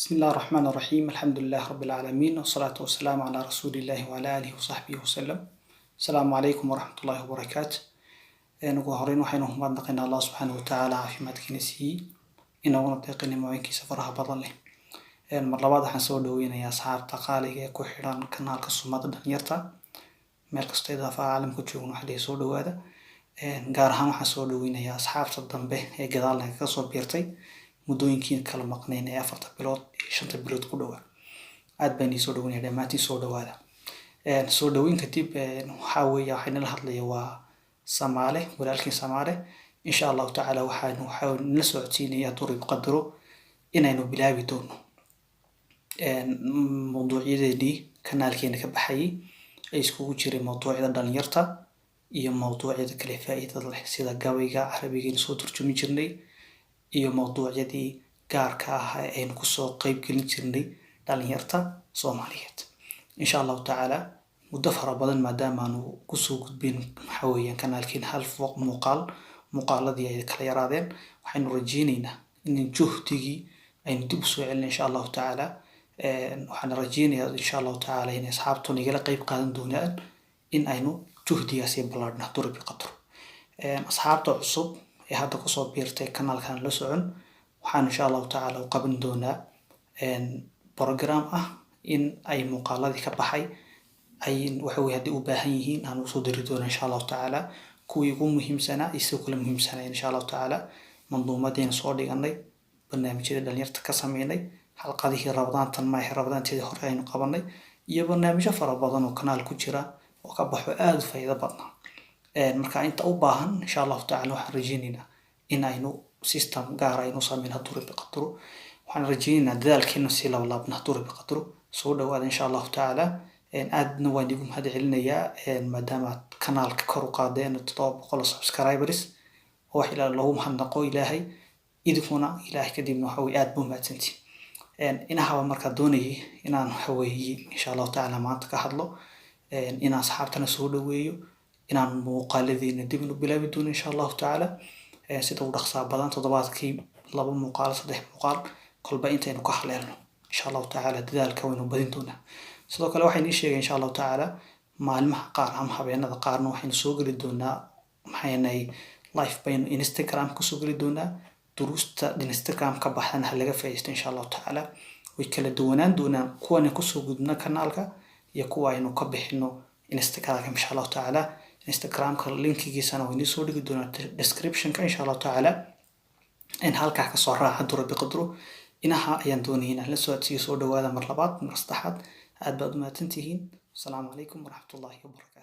بسم الله الرحمن الرحيم الحمد لله رب العالمين والصلاة والسلام على رسول الله وعلى آله وصحبه وسلم. السلام عليكم ورحمة الله وبركاته. ugu horeyn waxaynu mahadnaqaynaa Allah subxaanahu wa tacaala caafimaadkiina siiyey inaguna deeqinay mooyinkiisa faraha badan leh. Mar labaad waxaan soo dhaweynayaa asxaabta qaaliga ee ku xidhan kanaalka Sumada Dhalinyarta meel kasta ee daafaha caalamka joogno waxay soo dhawaada. Gaar ahaan waxaan soo dhaweynayaa asxaabta dambe ee gadaalna ka soo biirtay muddooyinkii kala maqnayn ee 4 bilood iyo 5 bilood ku dhawaad. aad baan soo dhaweynayaa dhammaantiin soo dhawaada. soo dhaweyn kadib waxa weeye waxayna la hadlayaa waa Samaale walaalkii Samaale insha Allah taala waxaan la socodsiinayaa turib qadaro inaynu bilaabi doono mowduucyadii kanaalkeena ka baxayay ay iskugu jiray mowduucyada dhalinyarta iyo mowduucyada kale faa'iidada leh sida gabayga Carabiga soo turjumi jirnay iyo mowduucyadii gaarka ah ee aynu ku soo qayb gelin jirnay dhalinyarta Soomaaliyeed insha Allah taala muddo fara badan maadaama aanu ku soo gudbin waxa weeyaan kanaalkeen hal muuqaaladii ay kala yaraadeen waxaynu rajeynaynaa in juhdigii aynu dib u soo celin insha Allah taala waxaan rajeynayaa insha Allah taala in asxaabtu nagala qayb qaadan doonaan in aynu juhdigaasi balaadhna durbi qadro. asxaabta cusub ee hadda ku soo biirtay kanaalkan la socon waxaan insha Allah taala u qaban doonaa program ah in ay muuqaaladii ka baxay ay waxa weey hadii u baahan yihiin aan u soo diri doono insha Allah taala kuwii ugu muhiimsanaa iyo kala muhiimsanaa insha Allah taala manduumadeen soo dhiganay barnaamijyada dhalinyarta ka sameeynay halqadii Rabadaantan ma Rabadaantii hore aynu qabanay iyo barnaamijyo fara badan oo kanaal ku jira oo ka baxo aad faa'iido badan. marka inta u baahan insha Allah taala waxaan rajeynaynaa in aynu system gaar ah aynu sameeyno durbi qadro waxaan rajeynaynaa dadaalkeena si la laabna durbi qadro soo dhawaada insha Allah taala aadna waan igu mahad celinayaa maadaama kanaalka kor u qaadeen 700 subscribers oo wax ilaa lagu mahadnaqo Ilaahay idinkuna Ilaahay kadibna waxa way aad buu mahadsantiin. inaha marka doonayay inaan waxa weeye insha Allah taala maanta ka hadlo in asxaabtana soo dhaweeyo inaan muuqaaladeena dib u bilaabi doono insha Allah taala sida uu dhaqsaa badan toddobaadkii 2 muuqaal 3 muuqaal kolba intaynu ka haleelno insha Allah taala dadaalka waynu badin doonaa. sidoo kale waxaan sheegay insha Allah taala maalmaha qaar ama habeenada qaarna waxaan soo gali doonaa maxaynay live bayno Instagram ku soo gali doonaa duruusta Instagram ka baxana laga faa'iisto insha Allah taala way kala duwanaan doonaan kuwana ku soo gudbina kanaalka iyo kuwa aynu ka bixino Instagram insha Allah taala Instagram-ka linkigiisana waan soo dhigi doonaa description-ka insha Allah taala in halka ka soo raaca durbi qadro inaha ayaan doonaynaa la socodsiyo soo dhawaada mar labaad mar saddexaad aad baad u mahadsantihiin. Assalaamu calaykum waraxmatullaahi wabarakaatuh.